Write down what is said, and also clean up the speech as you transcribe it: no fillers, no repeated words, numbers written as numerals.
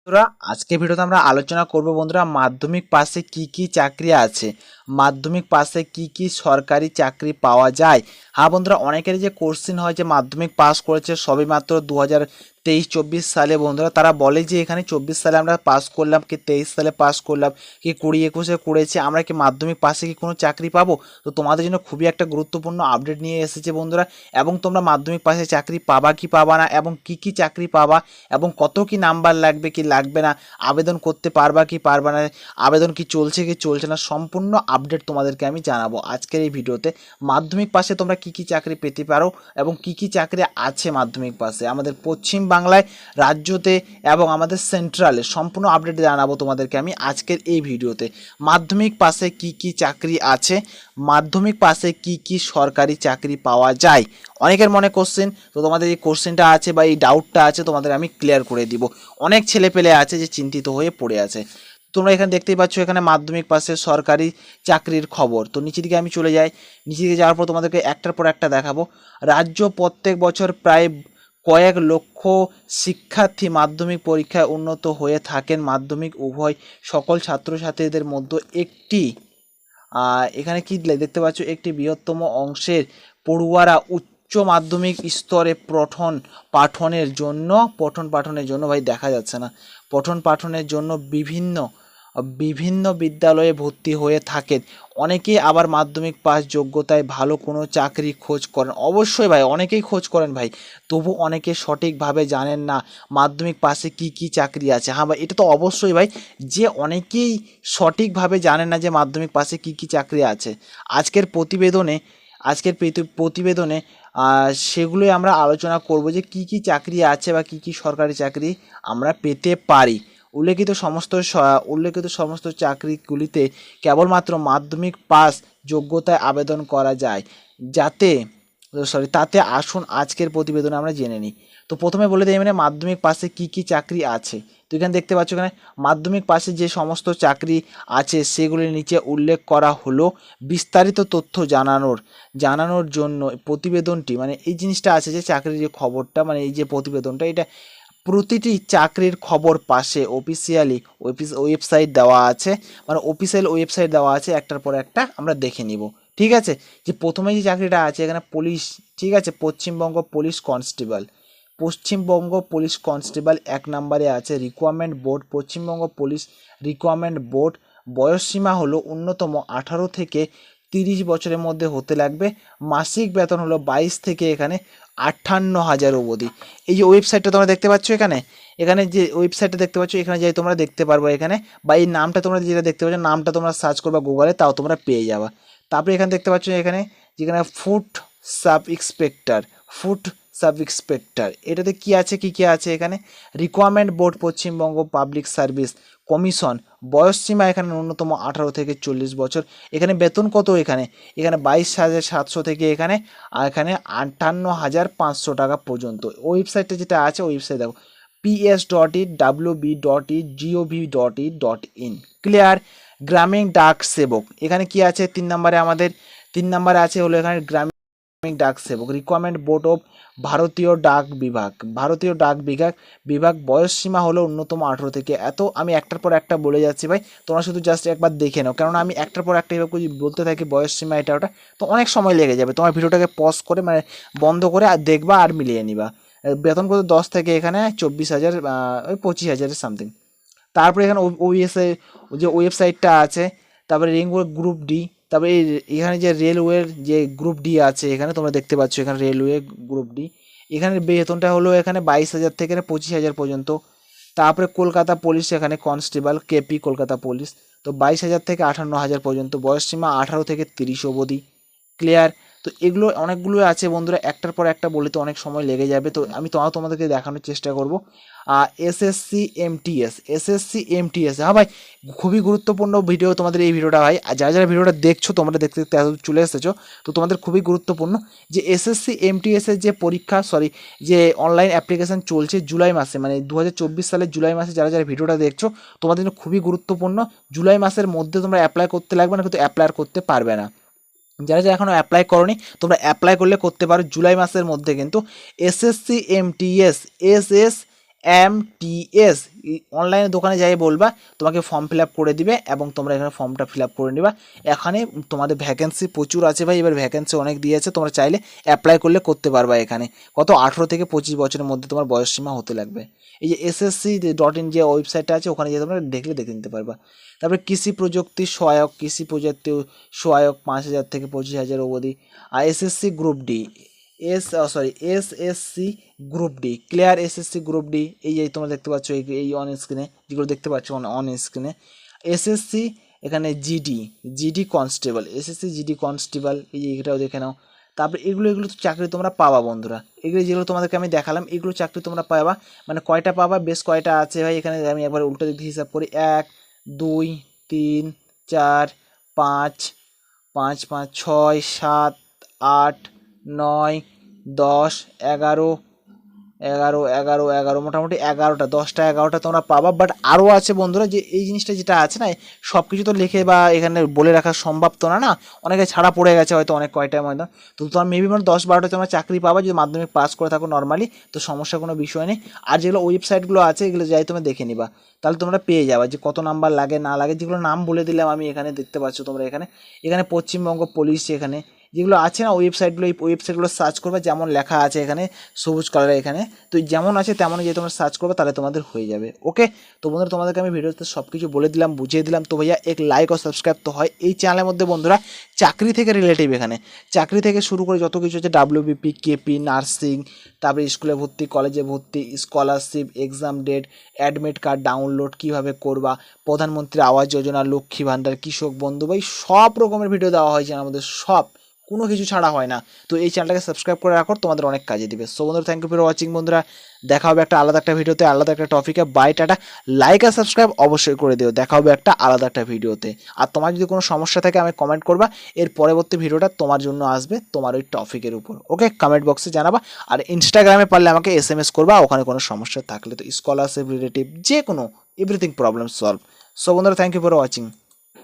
বন্ধুরা আজকে ভিডিওতে আমরা আলোচনা করব বন্ধুরা মাধ্যমিক পাশে কি কি চাকরি আছে, মাধ্যমিক পাশে কি কি সরকারি চাকরি পাওয়া যায়। হ্যাঁ বন্ধুরা, অনেকেরই যে কোশ্চেন হয় যে মাধ্যমিক পাস করেছে সবেমাত্র 2023-24 সালে, বন্ধুরা তারা বলে যে এখানে 24 সালে আমরা পাস করলাম কি 23 সালে পাস করলাম কি 20-21-এ করেছে, আমরা কি মাধ্যমিক পাশে কি কোনো চাকরি পাবো। তো তোমাদের জন্য খুবই একটা গুরুত্বপূর্ণ আপডেট নিয়ে এসেছে বন্ধুরা, এবং তোমরা মাধ্যমিক পাশে চাকরি পাবা কি পাবা না, এবং কি কি চাকরি পাবা, এবং কত কি নাম্বার লাগবে কি লাগবে না, আবেদন করতে পারবা কি পারবা না, আবেদন কি চলছে কি চলছে না, সম্পূর্ণ আপডেট তোমাদেরকে আমি জানাবো আজকের এই ভিডিওতে। মাধ্যমিক পাশে তোমরা কি কি চাকরি পেতে পারো এবং কি কি চাকরি আছে মাধ্যমিক পাশে আমাদের পশ্চিম বাংলায়, রাজ্যতে এবং আমাদের সেন্ট্রালে, সম্পূর্ণ আপডেট জানাবো তোমাদেরকে আমি আজকের এই ভিডিওতে। মাধ্যমিক পাশে কি কি চাকরি আছে, মাধ্যমিক পাশে কি কি সরকারি চাকরি পাওয়া যায়। অনেকের মনে কোশ্চেন, তো তোমাদের এই কোশ্চেনটা আছে বা এই ডাউটটা আছে তোমাদের আমি ক্লিয়ার করে দিব। অনেক ছেলে পেলে আছে যে চিন্তিত হয়ে পড়ে আছে। তোমরা এখানে দেখতেই পাচ্ছ এখানে মাধ্যমিক পাশে সরকারি চাকরির খবর। তো নিচের দিকে আমি চলে যাই, নিচের দিকে যাওয়ার পর তোমাদেরকে একটার পর একটা দেখাবো। রাজ্য প্রত্যেক বছর প্রায় কয়েক লক্ষ শিক্ষার্থী মাধ্যমিক পরীক্ষায় উন্নত হয়ে থাকেন। মাধ্যমিক উভয় সকল ছাত্রছাত্রীদের মধ্যে একটি এখানে কি দেখতে পাচ্ছ, একটি বৃহত্তম অংশের পড়ুয়ারা উচ্চ মাধ্যমিক স্তরে পঠন পাঠনের জন্য ভাই দেখা যাচ্ছে না, পঠন পাঠনের জন্য বিভিন্ন বিভিন্ন বিদ্যালয়ে ভর্তি হয়ে থাকেন। অনেকেই আবার মাধ্যমিক পাস যোগ্যতায় ভালো কোনো চাকরি খোঁজ করেন। অবশ্যই ভাই অনেকেই খোঁজ করেন ভাই, তবু অনেকে সঠিকভাবে জানেন না মাধ্যমিক পাশে কি কি চাকরি আছে। হ্যাঁ ভাই, এটা তো অবশ্যই ভাই, যে অনেকেই সঠিকভাবে জানেন না যে মাধ্যমিক পাশে কি কি চাকরি আছে। আজকের প্রতিবেদনে সেগুলোই আমরা আলোচনা করব যে কি কি চাকরি আছে বা কি কি সরকারি চাকরি আমরা পেতে পারি। উল্লেখিত সমস্ত চাকরিগুলিতে কেবলমাত্র মাধ্যমিক পাস যোগ্যতায় আবেদন করা যায়, তাতে আসুন আজকের প্রতিবেদনে আমরা জেনে নিই। তো প্রথমে বলে দিই মানে মাধ্যমিক পাশে কি কি চাকরি আছে। তো এখানে দেখতে পাচ্ছ, এখানে মাধ্যমিক পাশে যে সমস্ত চাকরি আছে সেগুলির নিচে উল্লেখ করা হলো। বিস্তারিত তথ্য জানানোর জন্য প্রতিবেদনটি, মানে এই জিনিসটা আছে যে চাকরির যে খবরটা, মানে এই যে প্রতিবেদনটা, এটা প্রতিটি চাকরির খবর পাশে ওয়েবসাইট দেওয়া আছে, মানে অফিসিয়াল ওয়েবসাইট দেওয়া আছে, একটার পর একটা আমরা দেখে নিব। ঠিক আছে, যে প্রথমে যে চাকরিটা আছে এখানে পুলিশ, ঠিক আছে, পশ্চিমবঙ্গ পুলিশ কনস্টেবল 1 নম্বরে আছে। Recruitment board, Paschimbanga police recruitment board, বয়সসীমা হলো ন্যূনতম 18 থেকে 30 বছরের মধ্যে হতে লাগবে। মাসিক বেতন হলো 22 থেকে এখানে 58,000 অবধি। এই যে ওয়েবসাইটটা তোমরা দেখতে পাচ্ছ, এখানে যে ওয়েবসাইটটা দেখতে পাচ্ছ, এখানে যাই তোমরা দেখতে পারবো এখানে, বা এই নামটা তোমরা যেটা দেখতে পাচ্ছ নামটা তোমরা সার্চ করবা গুগলে, তাও তোমরা পেয়ে যাবা। তারপরে এখানে দেখতে পাচ্ছ এখানে যেখানে ফুড সাব ইন্সপেক্টর, এটাতে কি আছে কি কি আছে এখানে। Recruitment board Paschimbanga public service commission, বয়সসীমা এখানে ন্যূনতম 18 থেকে 40 বছর। এখানে বেতন কত, এখানে 22,700 থেকে এখানে 58,500 টাকা পর্যন্ত। ওয়েবসাইটটা যেটা আছে ওয়েবসাইট দেখো, ps.wb.gov.in। ক্লিয়ার। গ্রামীণ ডাক সেবক, এখানে কি আছে 3 নম্বরে আছে হলো এখানে গ্রামীণ ডাক সেবক। রিকোয়ারমেন্ট বোর্ড অফ ভারতীয় ডাক বিভাগ, বয়সসীমা হলো ন্যূনতম 18 থেকে এত। আমি একটার পর একটা বলে যাচ্ছি ভাই, তোমরা শুধু জাস্ট একবার দেখে নাও, কেননা আমি একটার পর একটা এভাবে যদি বলতে থাকি বয়সসীমা এটা ওটা, তো অনেক সময় লেগে যাবে। তোমার ভিডিওটাকে পজ করে, মানে বন্ধ করে আর দেখবা আর মিলিয়ে নিবা। বেতন কত 10 থেকে এখানে 24,000, ওই 25,000 সামথিং। তারপরে এখানে ওইএসআই যে ওয়েবসাইটটা আছে। তারপরে রেলওয়ে গ্রুপ ডি, তারপরে এখানে যে রেলওয়ের যে গ্রুপ ডি আছে এখানে তোমরা দেখতে পাচ্ছ, এখানে রেলওয়ে গ্রুপ ডি, এখানে বেতনটা হলো এখানে 22,000 থেকে 25,000 পর্যন্ত। তারপরে কলকাতা পুলিশ, এখানে কনস্টেবল কেপি কলকাতা পুলিশ, তো 22,000 থেকে 58,000 পর্যন্ত, বয়সসীমা 18 থেকে 30 অবধি। ক্লিয়ার। তো এগুলো অনেকগুলো আছে বন্ধুরা, একটার পর একটা বলে তো অনেক সময় লেগে যাবে, তো আমি তোমাদেরকে দেখানোর চেষ্টা করব। এসএসসি এমটিএস, হ্যাঁ ভাই, খুবই গুরুত্বপূর্ণ ভিডিও তোমাদের এই ভিডিওটা ভাই। আর যারা যারা ভিডিওটা দেখছো তোমরা দেখতে দেখতে এত চলে এসেছো, তো তোমাদের খুবই গুরুত্বপূর্ণ যে এসএসসি এমটিএস এর যে পরীক্ষা, যে অনলাইন অ্যাপ্লিকেশন চলছে জুলাই মাসে, মানে 2024 সালের জুলাই মাসে যারা যারা ভিডিওটা দেখছো তোমাদের জন্য খুবই গুরুত্বপূর্ণ। জুলাই মাসের মধ্যে তোমরা অ্যাপ্লাই করতে লাগবে না, কিন্তু অ্যাপ্লাই করতে পারবে না। যারা যারা এখনও অ্যাপ্লাই করনি তোমরা অ্যাপ্লাই করলে করতে পারো জুলাই মাসের মধ্যে, কিন্তু এসএসসি এমটিএস MTS অনলাইনে দোকানে যাই বলবা, তোমাকে ফর্ম ফিল আপ করে দিবে এবং তোমরা এখানে ফর্মটা ফিল আপ করে নিবা। এখানে তোমাদের ভ্যাকেন্সি প্রচুর আছে ভাই, এবার ভ্যাকেন্সি অনেক দিয়েছে, তোমরা চাইলে অ্যাপ্লাই করলে করতে পারবা। এখানে কত 18 থেকে 25 বছরের মধ্যে তোমার বয়সসীমা হতে লাগবে। এই যে SSC.in যে ওয়েবসাইটটা আছে ওখানে গিয়ে তোমরা দেখে নিতে পারবা। তারপরে কৃষি প্রযুক্তি সহায়ক, 5,000 থেকে 25,000 অবধি। আর SSC group D, SSC group D, clear SSC group D, এই যে তোমরা দেখতে পাচ্ছ এই অন স্ক্রিনে যেগুলো দেখতে পাচ্ছ অন স্ক্রিনে। SSC এখানে GD constable, SSC GD constable, এই যে এটাও দেখে নাও। তারপরে এগুলো তো চাকরি তোমরা পাবা বন্ধুরা, এগুলো যেগুলো তোমাদেরকে আমি দেখালাম এগুলো চাকরি তোমরা পাবা। মানে কয়টা পাবা, বেশ কয়টা আছে ভাই। এখানে আমি একবার উল্টো দিক দিয়ে হিসাব করি, 1 2 3 4 5 5 5 6 7 8 9 10 11 মোটামুটি 11টা 10টা 11টা তোমরা পাবা। বাট আরও আছে বন্ধুরা, যে এই জিনিসটা যেটা আছে না, সব কিছু তো লিখে বা এখানে বলে রাখা সম্ভব তো না, অনেকে ছাড়া পড়ে গেছে হয়তো অনেক কয়টার মধ্যে। তো তোমার মেবি মানে 10-12টা তোমরা চাকরি পাবা যদি মাধ্যমিক পাস করে থাকো নর্মালি, তো সমস্যা কোনো বিষয় নেই। আর যেগুলো ওয়েবসাইটগুলো আছে এগুলো যাই তোমরা দেখে নিবা, তাহলে তোমরা পেয়ে যাবা যে কত নাম্বার লাগে না লাগে। যেগুলো নাম বলে দিলাম আমি, এখানে দেখতে পাচ্ছ তোমরা, এখানে পশ্চিমবঙ্গ পুলিশ, এখানে যেগুলো আছে না ওয়েবসাইটগুলো, এই ওয়েবসাইটগুলো সার্চ করবে, যেমন লেখা আছে এখানে সবুজ কালারে, এখানে তো যেমন আছে তেমনই যে তোমরা সার্চ করবে তাহলে তোমাদের হয়ে যাবে। ওকে, তো বন্ধুরা তোমাদেরকে আমি ভিডিওতে সব কিছু বলে দিলাম, বুঝিয়ে দিলাম। তো ভাইয়া এক লাইক ও সাবস্ক্রাইব তো হয় এই চ্যানেলের মধ্যে বন্ধুরা। চাকরি থেকে রিলেটিভ, এখানে চাকরি থেকে শুরু করে যত কিছু হচ্ছে WBP, KP, নার্সিং, তারপরে স্কুলে ভর্তি, কলেজে ভর্তি, scholarship, exam date, admit card download কীভাবে করবা, প্রধানমন্ত্রী আবাস যোজনা, লক্ষ্মী ভাণ্ডার, কৃষক বন্ধু, ভাই সব রকমের ভিডিও দেওয়া হয়েছে আমাদের, সব কোনো কিছু ছাড়া হয় না। তো এই চ্যানেলটাকে সাবস্ক্রাইব করে রাখো, তোমাদের অনেক কাজে দিবে। সো বন্ধুরা, থ্যাংক ইউ ফর ওয়াচিং বন্ধুরা। দেখা হবে একটা আলাদা একটা ভিডিওতে, আলাদা একটা টপিকে। Bye tata. লাইক আর সাবস্ক্রাইব অবশ্যই করে দিও। দেখা হবে একটা আলাদা একটা ভিডিওতে। আর তোমার যদি কোনো সমস্যা থাকে আমি কমেন্ট করবা, এর পরবর্তী ভিডিওটা তোমার জন্য আসবে তোমার ওই টপিকের উপর। ওকে, কমেন্ট বক্সে জানাবা। আর ইনস্টাগ্রামে পারলে আমাকে SMS করবা ওখানে কোনো সমস্যা থাকলে, তো স্কলারশিপ রিলেটিভ যে কোনো এভরিথিং প্রবলেম সলভ। সো বন্ধুরা, থ্যাংক ইউ ফর ওয়াচিং।